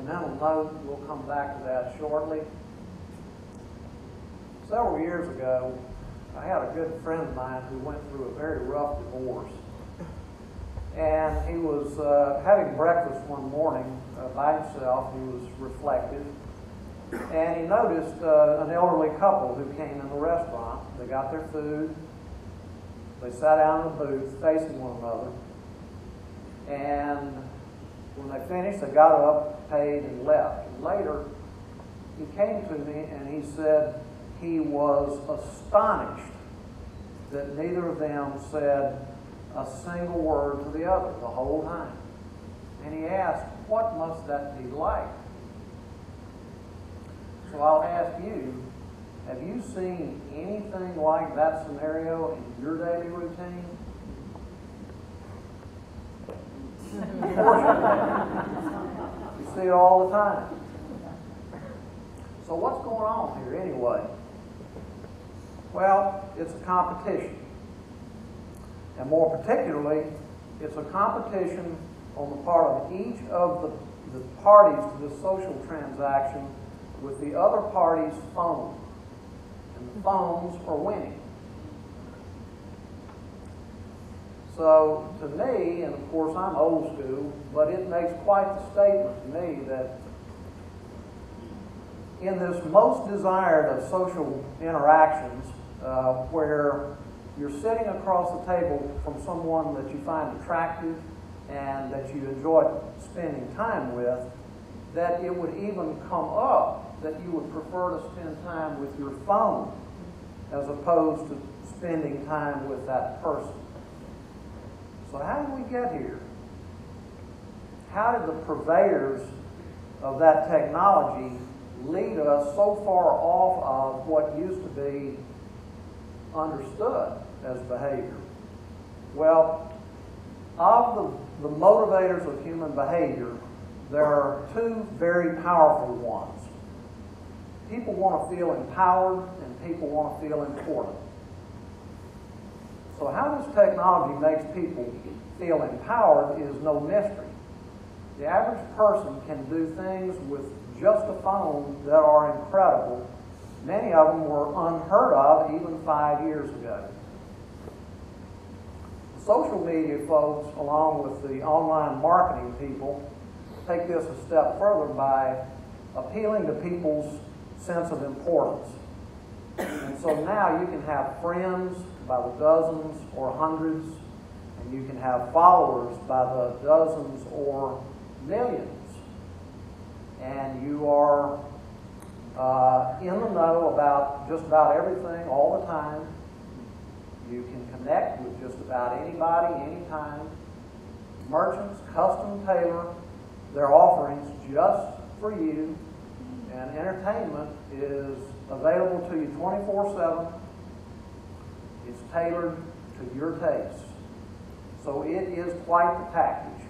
mental note. We'll come back to that shortly. Several years ago, I had a good friend of mine who went through a very rough divorce. And he was having breakfast one morning by himself. He was reflective. And he noticed an elderly couple who came in the restaurant. They got their food. They sat down in a booth facing one another. And when they finished, they got up, paid, and left. And later, he came to me and he said he was astonished that neither of them said a single word to the other the whole time. And he asked, what must that be like? So I'll ask you, have you seen anything like that scenario in your daily routine? Of course you do. You see it all the time. So what's going on here anyway? Well, it's a competition. And more particularly, it's a competition on the part of each of the parties to this social transaction with the other party's phone. And the phones are winning. So to me, and of course I'm old school, but it makes quite the statement to me that in this most desired of social interactions, where you're sitting across the table from someone that you find attractive and that you enjoy spending time with, that it would even come up that you would prefer to spend time with your phone as opposed to spending time with that person. So how did we get here? How did the purveyors of that technology lead us so far off of what used to be understood as behavior? Well, of the motivators of human behavior, there are two very powerful ones. People want to feel empowered and people want to feel important. So how this technology makes people feel empowered is no mystery. The average person can do things with just a phone that are incredible. Many of them were unheard of even 5 years ago. Social media folks, along with the online marketing people, take this a step further by appealing to people's sense of importance. And so now you can have friends by the dozens or hundreds, and you can have followers by the dozens or millions. And you are in the know about just about everything all the time. You can connect with just about anybody, anytime. Merchants custom tailor their offerings just for you, and entertainment is available to you 24/7. It's tailored to your taste. So it is quite the package.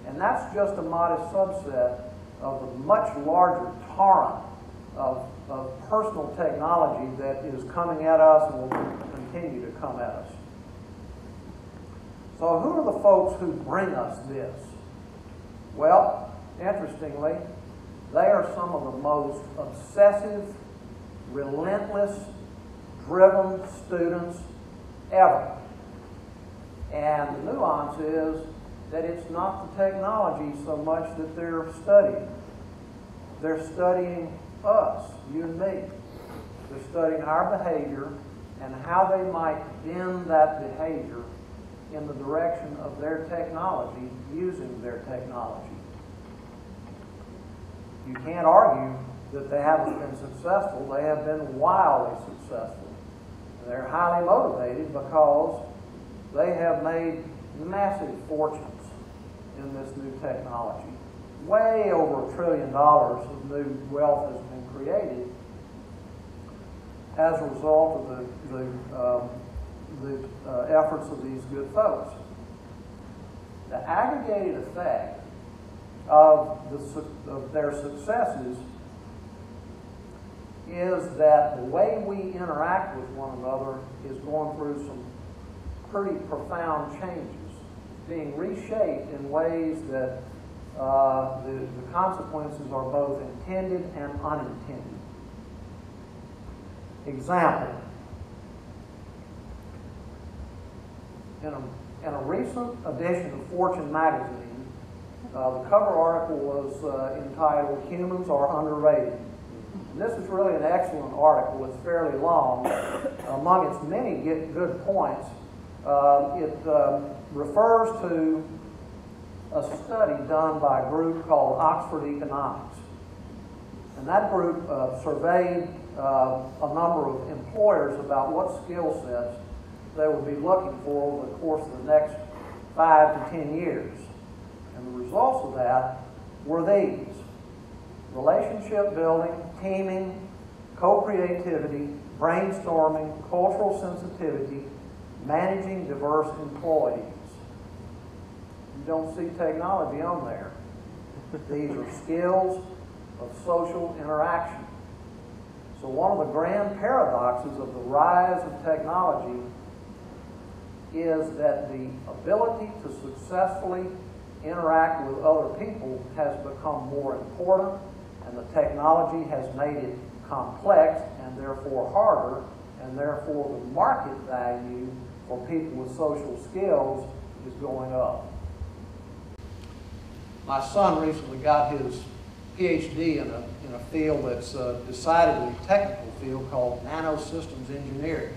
And that's just a modest subset of the much larger torrent of personal technology that is coming at us and will continue to come at us. So who are the folks who bring us this? Well, interestingly, they are some of the most obsessive, relentless, driven students ever. And the nuance is that it's not the technology so much that they're studying. They're studying us, you and me. They're studying our behavior and how they might bend that behavior in the direction of their technology, using their technology. You can't argue that they haven't been successful. They have been wildly successful. And they're highly motivated because they have made massive fortunes in this new technology. Way over $1 trillion of new wealth has been created as a result of the efforts of these good folks. The aggregated effect of their successes is that the way we interact with one another is going through some pretty profound changes, being reshaped in ways that the consequences are both intended and unintended. Example. In a recent edition of Fortune magazine, the cover article was entitled "Humans Are Underrated." And this is really an excellent article. It's fairly long. Among its many good points, it refers to a study done by a group called Oxford Economics. And that group surveyed a number of employers about what skill sets they would be looking for over the course of the next 5 to 10 years. And the results of that were these: relationship building, teaming, co-creativity, brainstorming, cultural sensitivity, managing diverse employees. You don't see technology on there. These are skills of social interaction. So one of the grand paradoxes of the rise of technology is that the ability to successfully interact with other people has become more important, and the technology has made it complex and therefore harder, and therefore the market value for people with social skills is going up. My son recently got his PhD in a field that's a decidedly technical field called nanosystems engineering.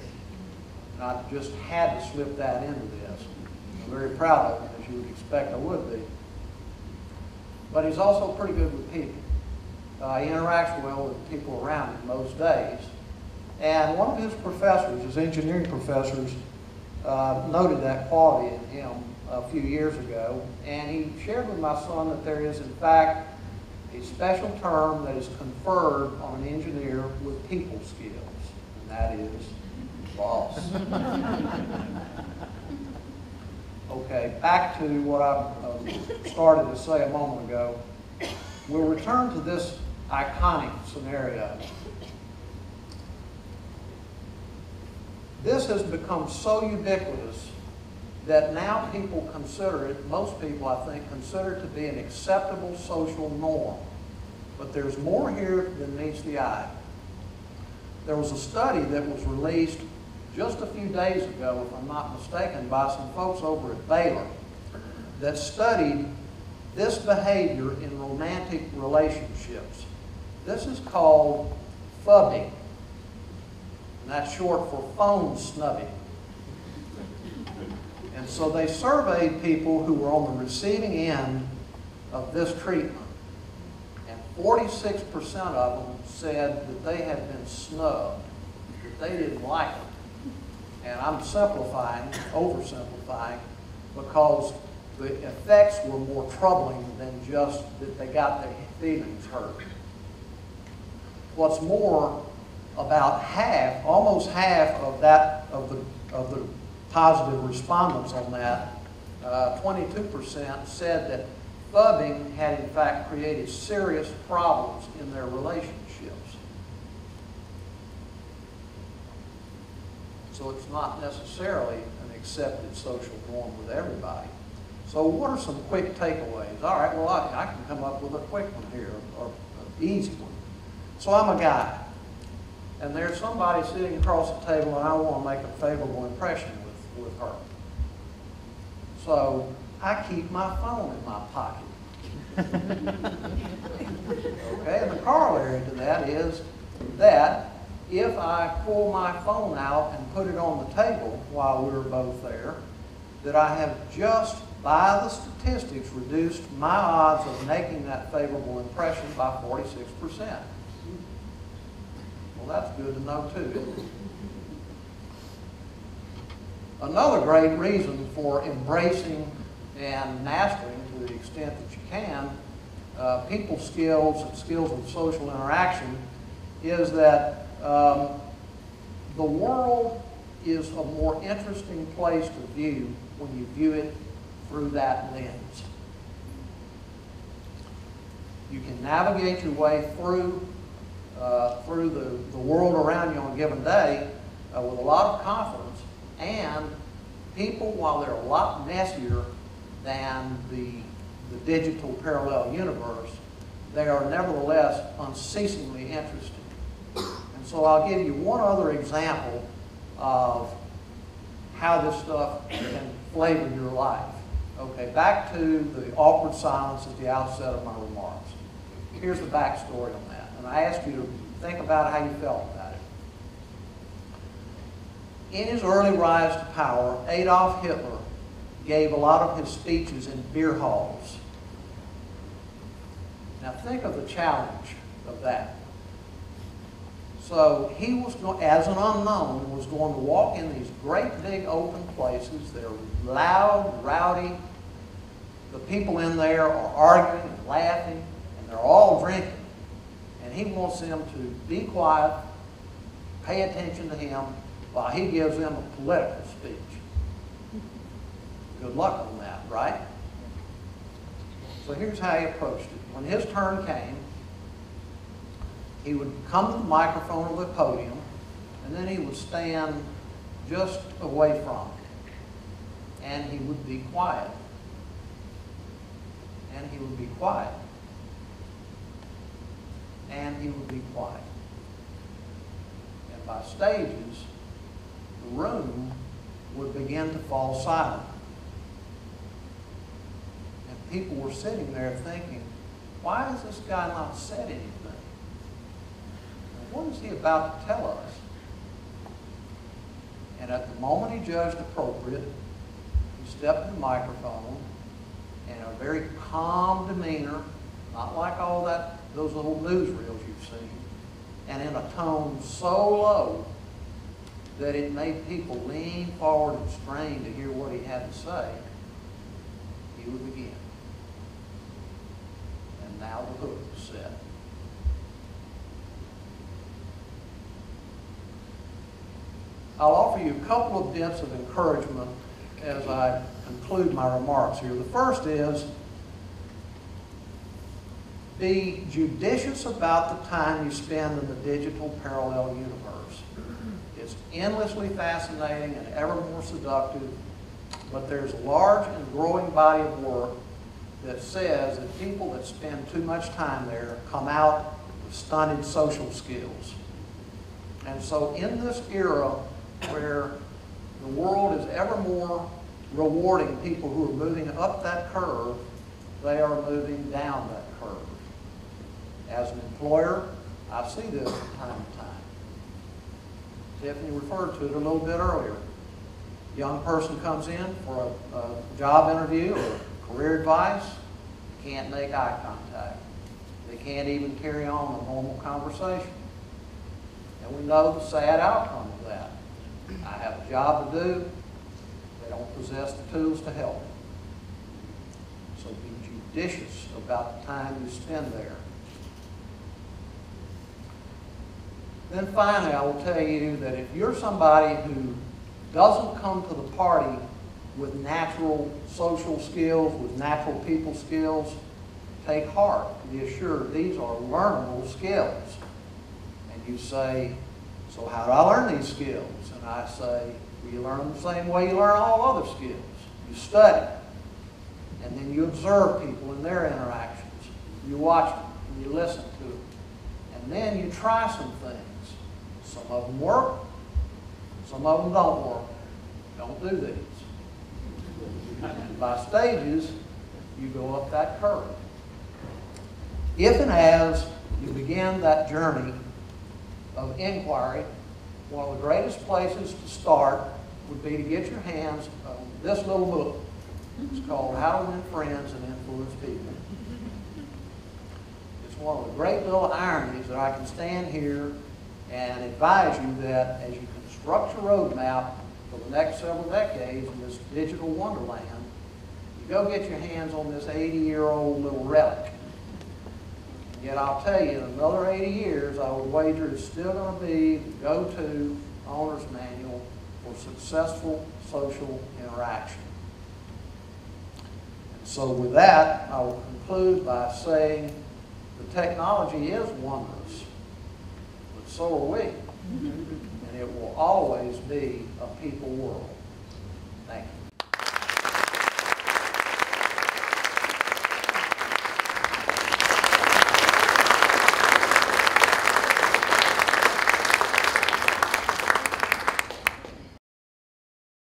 And I just had to slip that into this. I'm very proud of it, as you would expect I would be. But he's also pretty good with people. He interacts well with people around him most days. And one of his professors, his engineering professors, noted that quality in him a few years ago, and he shared with my son that there is, in fact, a special term that is conferred on an engineer with people skills, and that is boss. Okay, back to what I started to say a moment ago. We'll return to this iconic scenario. This has become so ubiquitous that now people consider it, most people I think, consider it to be an acceptable social norm. But there's more here than meets the eye. There was a study that was released just a few days ago, if I'm not mistaken, by some folks over at Baylor that studied this behavior in romantic relationships. This is called phubbing, and that's short for phone snubbing. And so they surveyed people who were on the receiving end of this treatment, and 46% of them said that they had been snubbed, that they didn't like it. And I'm simplifying, oversimplifying, because the effects were more troubling than just that they got their feelings hurt. What's more, about half, almost half of that, of the positive respondents on that, 22% said that phubbing had in fact created serious problems in their relationships. So it's not necessarily an accepted social norm with everybody. So what are some quick takeaways? All right, well, I can come up with a quick one here, or an easy one. So I'm a guy, and there's somebody sitting across the table, and I want to make a favorable impression with her. So I keep my phone in my pocket. Okay, and the corollary to that is that if I pull my phone out and put it on the table while we're both there, that I have just, by the statistics, reduced my odds of making that favorable impression by 46%. Well, that's good to know too, isn't it? Another great reason for embracing and mastering, to the extent that you can, people skills and skills of social interaction is that the world is a more interesting place to view when you view it through that lens. You can navigate your way through the world around you on a given day with a lot of confidence, and people, while they're a lot messier than the the digital parallel universe, they are nevertheless unceasingly interesting. And so I'll give you one other example of how this stuff can flavor your life. Okay, back to the awkward silence at the outset of my remarks. Here's the backstory on that. And I ask you to think about how you felt about it. In his early rise to power, Adolf Hitler gave a lot of his speeches in beer halls. Now think of the challenge of that. So he was, as an unknown, was going to walk in these great big open places. They're loud, rowdy. The people in there are arguing and laughing, and they're all drinking. And he wants them to be quiet, pay attention to him, while he gives them a political speech. Good luck on that, right? So here's how he approached it. When his turn came, he would come to the microphone or the podium, and then he would stand just away from it. And he would be quiet. And he would be quiet. And he would be quiet. And by stages, the room would begin to fall silent. And people were sitting there thinking, why has this guy not said anything? What is he about to tell us? And at the moment he judged appropriate, he stepped to the microphone in a very calm demeanor, not like all those little newsreels you've seen, and in a tone so low that it made people lean forward and strain to hear what he had to say. He would begin. And now the hook was set. I'll offer you a couple of bits of encouragement as I conclude my remarks here. The first is, be judicious about the time you spend in the digital parallel universe. It's endlessly fascinating and ever more seductive, but there's a large and growing body of work that says that people that spend too much time there come out with stunted social skills. And so in this era where the world is ever more rewarding people who are moving up that curve, they are moving down that curve. As an employer, I see this from time to time. Tiffany referred to it a little bit earlier. Young person comes in for a job interview or career advice, can't make eye contact. They can't even carry on a normal conversation. And we know the sad outcome of that. I have a job to do. They don't possess the tools to help. So be judicious about the time you spend there. Then finally, I will tell you that if you're somebody who doesn't come to the party with natural social skills, with natural people skills, take heart. Be assured these are learnable skills. And you say, so how do I learn these skills? And I say, well, you learn them the same way you learn all other skills. You study. And then you observe people in their interactions. You watch them and you listen to them. And then you try some things. Some of them work. Some of them don't work. Don't do these. And by stages, you go up that curve. If and as you begin that journey of inquiry, one of the greatest places to start would be to get your hands on this little book. It's called How to Win Friends and Influence People. It's one of the great little ironies that I can stand here and advise you that as you construct your roadmap for the next several decades in this digital wonderland, you go get your hands on this 80-year-old little relic. Yet I'll tell you, in another 80 years, I would wager it's still going to be the go-to owner's manual for successful social interaction. And so with that, I will conclude by saying the technology is wondrous, but so are we. And it will always be a people world. Thank you.